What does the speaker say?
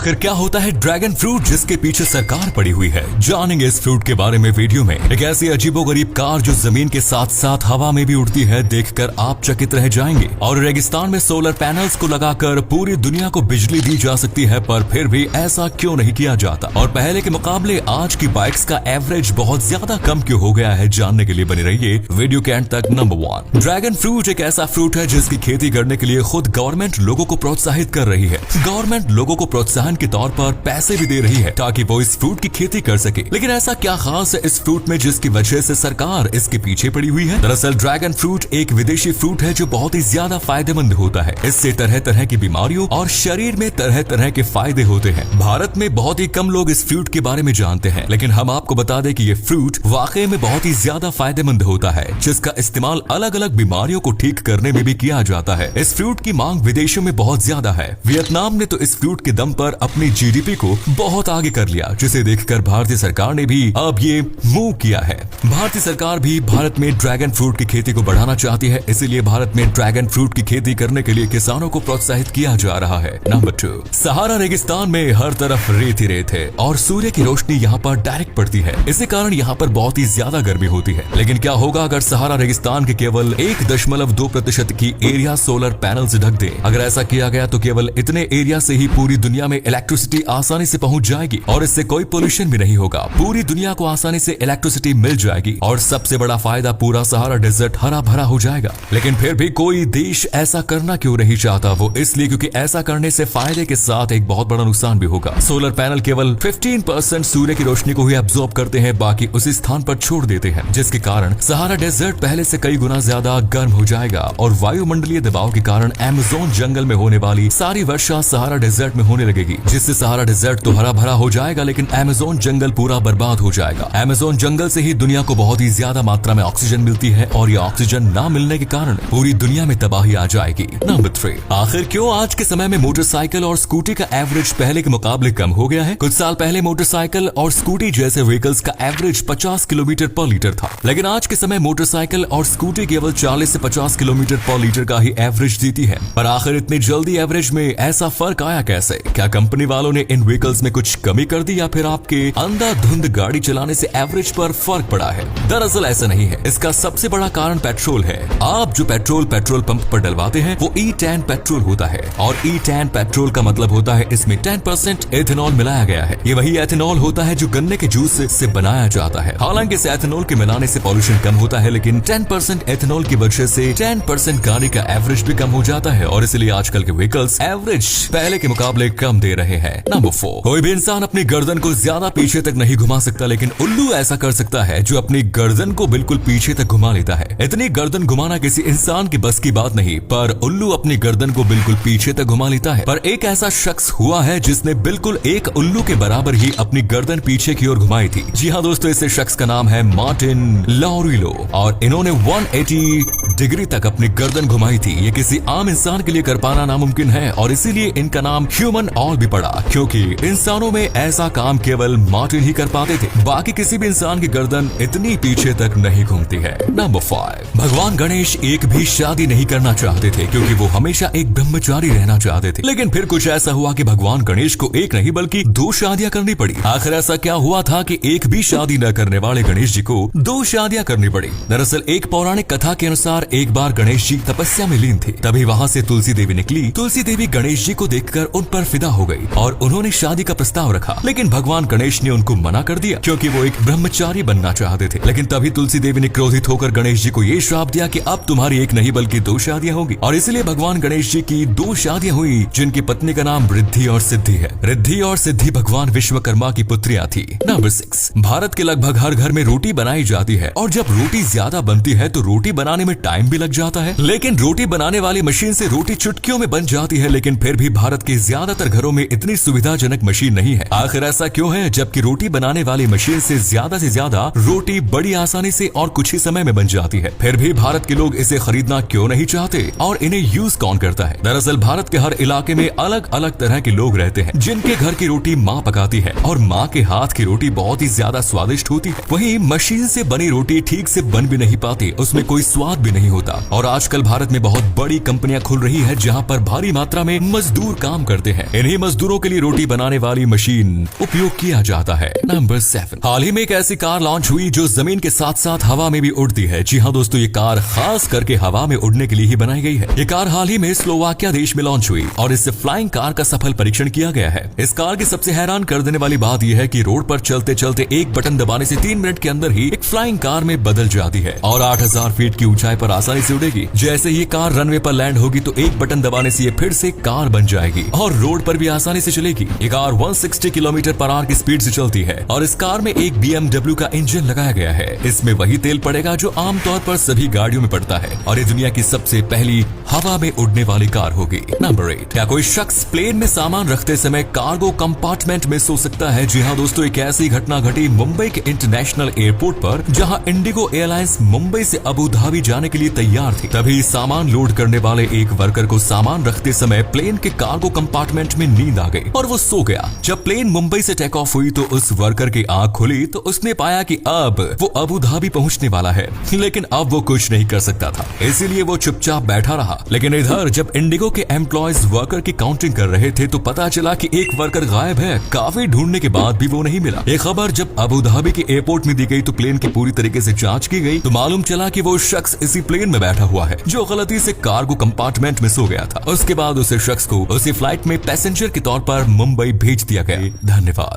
आखिर क्या होता है ड्रैगन फ्रूट जिसके पीछे सरकार पड़ी हुई है? जानेंगे इस फ्रूट के बारे में वीडियो में। एक ऐसी अजीबोगरीब कार जो जमीन के साथ साथ हवा में भी उड़ती है, देखकर आप चकित रह जाएंगे। और रेगिस्तान में सोलर पैनल्स को लगाकर पूरी दुनिया को बिजली दी जा सकती है, पर फिर भी ऐसा क्यों नहीं किया जाता? और पहले के मुकाबले आज की बाइक्स का एवरेज बहुत ज्यादा कम क्यों हो गया है? जानने के लिए बने रहिए वीडियो के एंड तक। नंबर 1, ड्रैगन फ्रूट एक ऐसा फ्रूट है जिसकी खेती करने के लिए खुद गवर्नमेंट लोगों को प्रोत्साहित कर रही है। गवर्नमेंट लोगों को प्रोत्साहन के तौर पर पैसे भी दे रही है ताकि वो इस फ्रूट की खेती कर सके। लेकिन ऐसा क्या खास है इस फ्रूट में जिसकी वजह से सरकार इसके पीछे पड़ी हुई है? दरअसल ड्रैगन फ्रूट एक विदेशी फ्रूट है जो बहुत ही ज्यादा फायदेमंद होता है। इससे तरह तरह की बीमारियों और शरीर में तरह तरह के फायदे होते हैं। भारत में बहुत ही कम लोग इस फ्रूट के बारे में जानते हैं, लेकिन हम आपको बता दें कि ये फ्रूट वाकई में बहुत ही ज्यादा फायदेमंद होता है, जिसका इस्तेमाल अलग अलग बीमारियों को ठीक करने में भी किया जाता है। इस फ्रूट की मांग विदेशों में बहुत ज्यादा है। वियतनाम ने तो इस फ्रूट के दम पर अपनी जीडीपी को बहुत आगे कर लिया, जिसे देखकर भारतीय सरकार ने भी अब ये मूव किया है। भारतीय सरकार भी भारत में ड्रैगन फ्रूट की खेती को बढ़ाना चाहती है, इसीलिए भारत में ड्रैगन फ्रूट की खेती करने के लिए किसानों को प्रोत्साहित किया जा रहा है। नंबर 2, सहारा रेगिस्तान में हर तरफ रेत ही रेत है और सूर्य की रोशनी यहाँ पर डायरेक्ट पड़ती है। इसी कारण यहाँ पर बहुत ही ज्यादा गर्मी होती है। लेकिन क्या होगा अगर सहारा रेगिस्तान के केवल 1.2% की एरिया सोलर पैनल से ढक दे? अगर ऐसा किया गया तो केवल इतने एरिया से ही पूरी दुनिया में इलेक्ट्रिसिटी आसानी से पहुंच जाएगी और इससे कोई पोल्यूशन भी नहीं होगा। पूरी दुनिया को आसानी से इलेक्ट्रिसिटी मिल जाएगी और सबसे बड़ा फायदा, पूरा सहारा डेजर्ट हरा भरा हो जाएगा। लेकिन फिर भी कोई देश ऐसा करना क्यों नहीं चाहता? वो इसलिए क्योंकि ऐसा करने से फायदे के साथ एक बहुत बड़ा नुकसान भी होगा। सोलर पैनल केवल 15% सूर्य की रोशनी को ही एब्जॉर्ब करते हैं, बाकी उसी स्थान पर छोड़ देते हैं, जिसके कारण सहारा डेजर्ट पहले से कई गुना ज्यादा गर्म हो जाएगा और वायुमंडलीय दबाव के कारण अमेज़न जंगल में होने वाली सारी वर्षा सहारा डेजर्ट में होने लगेगी, जिससे सहारा डेजर्ट तो हरा भरा हो जाएगा, लेकिन अमेज़न जंगल पूरा बर्बाद हो जाएगा। अमेज़न जंगल से ही दुनिया को बहुत ही ज्यादा मात्रा में ऑक्सीजन मिलती है और ये ऑक्सीजन ना मिलने के कारण पूरी दुनिया में तबाही आ जाएगी। नंबर 3, आखिर क्यों आज के समय में मोटरसाइकिल और स्कूटी का एवरेज पहले के मुकाबले कम हो गया है? कुछ साल पहले मोटरसाइकिल और स्कूटी जैसे व्हीकल्स का एवरेज 50 किलोमीटर पर लीटर था, लेकिन आज के समय मोटरसाइकिल और स्कूटी केवल 40 से 50 किलोमीटर पर लीटर का ही एवरेज देती है। पर आखिर इतनी जल्दी एवरेज में ऐसा फर्क आया कैसे? क्या कंपनी वालों ने इन व्हीकल्स में कुछ कमी कर दी या फिर आपके अंधाधुंध गाड़ी चलाने से एवरेज पर फर्क पड़ा है? दरअसल ऐसा नहीं है। इसका सबसे बड़ा कारण पेट्रोल है। आप जो पेट्रोल पंप पर डलवाते हैं वो E10 पेट्रोल होता है और E10 पेट्रोल का मतलब होता है इसमें 10% एथेनॉल मिलाया गया है। ये वही एथेनॉल होता है जो गन्ने के जूस से बनाया जाता है। हालांकि इस एथेनॉल के मिलाने से पॉल्यूशन कम होता है, लेकिन 10% एथेनॉल की वजह से 10% गाड़ी का एवरेज भी कम हो जाता है और इसलिए आजकल के व्हीकल्स एवरेज पहले के मुकाबले कम दे रहे हैं। नंबर 4, कोई भी इंसान अपनी गर्दन को ज्यादा पीछे तक नहीं घुमा सकता, लेकिन उल्लू ऐसा कर सकता है जो अपनी गर्दन को बिल्कुल पीछे तक घुमा लेता है। इतनी गर्दन घुमाना किसी इंसान की बस की बात नहीं, पर उल्लू अपनी गर्दन को बिल्कुल पीछे तक घुमा लेता है। पर एक ऐसा शख्स हुआ है जिसने बिल्कुल एक उल्लू के बराबर ही अपनी गर्दन पीछे की ओर घुमाई थी। जी हाँ दोस्तों, इस शख्स का नाम है मार्टिन लॉरिलो और इन्होंने 180 डिग्री तक अपनी गर्दन घुमाई थी। ये किसी आम इंसान के लिए कर पाना नामुमकिन है और इसीलिए इनका नाम ह्यूमन ऑल भी पड़ा, क्योंकि इंसानों में ऐसा काम केवल मार्टिन ही कर पाते थे। बाकी किसी भी इंसान की गर्दन इतनी पीछे तक नहीं घूमती है। नंबर 5, भगवान गणेश एक भी शादी नहीं करना चाहते थे क्योंकि वो हमेशा एक ब्रह्मचारी रहना चाहते थे। लेकिन फिर कुछ ऐसा हुआ कि भगवान गणेश को एक नहीं बल्कि 2 शादियां करनी पड़ी। आखिर ऐसा क्या हुआ था कि एक भी शादी न करने वाले गणेश जी को 2 शादियां करनी पड़ी? दरअसल एक पौराणिक कथा के अनुसार एक बार गणेश जी तपस्या में लीन थे, तभी वहाँ से तुलसी देवी निकली। तुलसी देवी गणेश जी को देखकर उन पर फिदा हो गई और उन्होंने शादी का प्रस्ताव रखा, लेकिन भगवान गणेश ने उनको मना कर दिया क्योंकि वो एक ब्रह्मचारी बनना चाहते थे। लेकिन तभी तुलसी देवी ने क्रोधित होकर गणेश जी को ये श्राप दिया कि अब तुम्हारी एक नहीं बल्कि 2 शादियां होगी और इसलिए भगवान गणेश जी की 2 शादियां हुई, जिनकी पत्नी का नाम रिद्धि और सिद्धि है। रिद्धि और सिद्धि भगवान विश्वकर्मा की पुत्रियां थी। नंबर 6, भारत के लगभग हर घर में रोटी बनाई जाती है और जब रोटी ज्यादा बनती है तो रोटी बनाने में टाइम भी लग जाता है। लेकिन रोटी बनाने वाली मशीन से रोटी चुटकियों में बन जाती है, लेकिन फिर भी भारत के ज्यादातर घरों में इतनी सुविधाजनक मशीन नहीं है। आखिर ऐसा क्यों है? जबकि रोटी बनाने वाली मशीन से ज्यादा रोटी बड़ी आसानी से और कुछ ही समय में बन जाती है, फिर भी भारत के लोग इसे खरीदना क्यों नहीं चाहते और इन्हें यूज कौन करता है? दरअसल भारत के हर इलाके में अलग अलग तरह के लोग रहते हैं जिनके घर की रोटी माँ पकाती है और माँ के हाथ की रोटी बहुत ही ज्यादा स्वादिष्ट होती है। वहीं मशीन से बनी रोटी ठीक से बन भी नहीं पाती, उसमें कोई स्वाद भी नहीं होता। और आजकल भारत में बहुत बड़ी कंपनियां खुल रही है जहाँ पर भारी मात्रा में मजदूर काम करते हैं। इन्हीं मजदूरों के लिए रोटी बनाने वाली मशीन उपयोग किया जाता है। नंबर 7, हाल ही में एक ऐसी कार लॉन्च हुई जो जमीन के साथ साथ हवा में भी उड़ती है। जी हाँ दोस्तों, ये कार खास करके हवा में उड़ने के लिए ही बनाई गई है। ये कार हाल ही में स्लोवाकिया देश में लॉन्च हुई और इससे फ्लाइंग कार का सफल परीक्षण किया गया है। इस कार की सबसे हैरान कर देने वाली बात यह है कि रोड पर चलते चलते एक बटन दबाने से 3 मिनट के अंदर ही एक फ्लाइंग कार में बदल जाती है और 8000 फीट की ऊंचाई पर आसानी से उड़ेगी। जैसे ये कार रनवे पर लैंड होगी तो एक बटन दबाने से ये फिर से कार बन जाएगी और रोड पर भी आसानी से चलेगी। ये कार 160 किलोमीटर पर आवर की स्पीड से चलती है और इस कार में एक BMW का इंजन लगाया गया है। इसमें वही तेल पड़ेगा जो आमतौर पर सभी गाड़ियों में पड़ता है और ये दुनिया की सबसे पहली हवा में उड़ने वाली कार होगी। नंबर 8, क्या कोई शख्स प्लेन में सामान रखते समय कार्गो कंपार्टमेंट में सो सकता है? जी हाँ दोस्तों, एक ऐसी घटना घटी मुंबई के इंटरनेशनल एयरपोर्ट पर जहां इंडिगो एयरलाइंस मुंबई से अबू धाबी जाने के लिए तैयार थी। तभी सामान लोड करने वाले एक वर्कर को सामान रखते समय प्लेन के कार्गो कंपार्टमेंट में नींद आ गई और वो सो गया। जब प्लेन मुंबई से टेक ऑफ हुई तो उस वर्कर की आंख खुली तो उसने पाया कि अब वो अबू धाबी पहुंचने वाला है, लेकिन अब वो कुछ नहीं कर सकता था, इसीलिए वो चुपचाप बैठा रहा। लेकिन इधर जब इंडिगो के एम्प्लॉयज वर्कर की काउंटिंग कर रहे थे तो पता चला कि एक वर्कर गायब है। काफी ढूंढने के बाद भी वो नहीं मिला। ये खबर जब अबू धाबी के एयरपोर्ट में दी गई तो प्लेन की पूरी तरीके से जांच की गई तो मालूम चला कि वो शख्स इसी प्लेन में बैठा हुआ है जो गलती से कार्गो कंपार्टमेंट में सो गया था। उसके बाद उस शख्स को उसी फ्लाइट में पैसेंजर के तौर पर मुंबई भेज दिया गया। धन्यवाद।